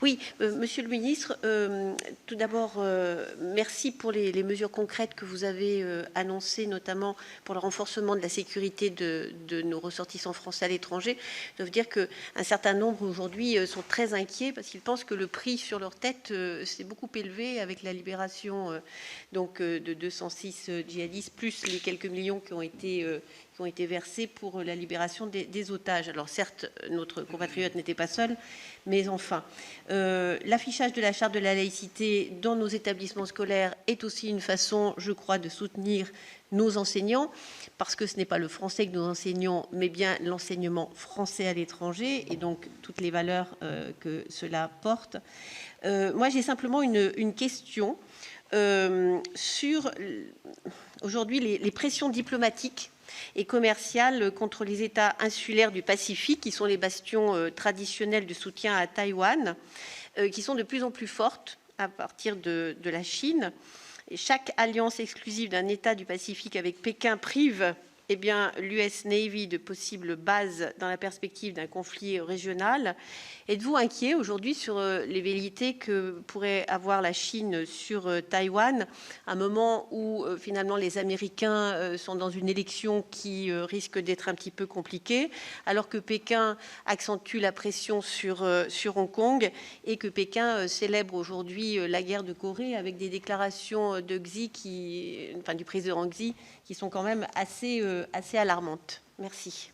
Oui, Monsieur le ministre, tout d'abord, merci pour les mesures concrètes que vous avez annoncées, notamment pour le renforcement de la sécurité de nos ressortissants français à l'étranger. Je dois vous dire qu'un certain nombre aujourd'hui sont très inquiets parce qu'ils pensent que le prix sur leur tête s'est beaucoup élevé avec la libération de 206 djihadistes, plus les quelques millions qui ont été versés pour la libération des otages. Alors certes, notre compatriote n'était pas seul, mais enfin, l'affichage de la charte de la laïcité dans nos établissements scolaires est aussi une façon, je crois, de soutenir nos enseignants, parce que ce n'est pas le français que nous enseignons, mais bien l'enseignement français à l'étranger, et donc toutes les valeurs que cela porte. Moi, j'ai simplement une question sur, aujourd'hui, les pressions diplomatiques et commerciales contre les États insulaires du Pacifique, qui sont les bastions traditionnels de soutien à Taïwan, qui sont de plus en plus fortes à partir de la Chine. Et chaque alliance exclusive d'un État du Pacifique avec Pékin prive l'US Navy de possibles bases dans la perspective d'un conflit régional. Êtes-vous inquiet aujourd'hui sur les velléités que pourrait avoir la Chine sur Taïwan, à un moment où finalement les Américains sont dans une élection qui risque d'être un petit peu compliquée, alors que Pékin accentue la pression sur Hong Kong et que Pékin célèbre aujourd'hui la guerre de Corée avec des déclarations de du président Xi qui sont quand même assez alarmantes. Merci.